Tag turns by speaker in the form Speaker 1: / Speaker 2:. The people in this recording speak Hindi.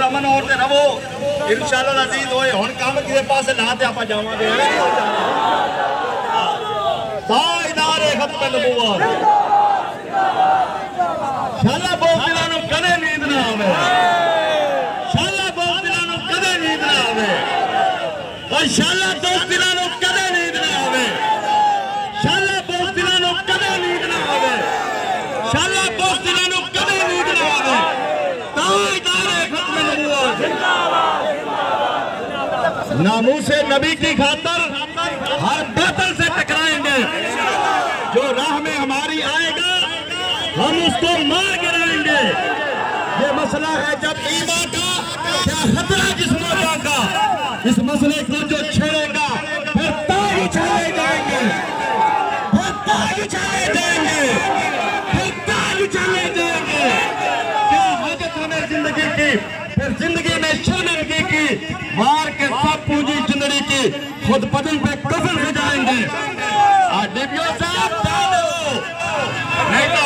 Speaker 1: अमन और ते रवो इंशाअल्लाह अजीज होए हुन काम किसे पास ला ते आपा जावांगे ताजदार खत्म नबूवत शाला बहुत दिलां नूं कदे नींद ना आवे शाला बहुत दिलां नूं कदे नींद ना आवे और शाला दोस्त दिलां नूं कदे नींद ना आवे शाला बहुत दिलां नूं कदे नींद ना आवे शाला बहुत दिलां नूं कदे नींद ना आवे ताजदार खत्म नबूवत नामूसे नबी की खातर हर बातिल से टकराएंगे जो राह में हमारी आएगा हम उसको मार गिराएंगे। ये मसला है जब ईमान का क्या खतरा जिस्म का इस मसले को जो छेड़ेगा फिर ताज उछाले जाएंगे फिर ताज उछाले जाएंगे फिर ताज उछाले जाएंगे। क्या हाजत हमें जिंदगी की फिर जिंदगी में शर्मिंदगी की मार के सब पूंजी जिंदगी की खुद बदन पे कफन से जाएंगे। DPO साहब नहीं तो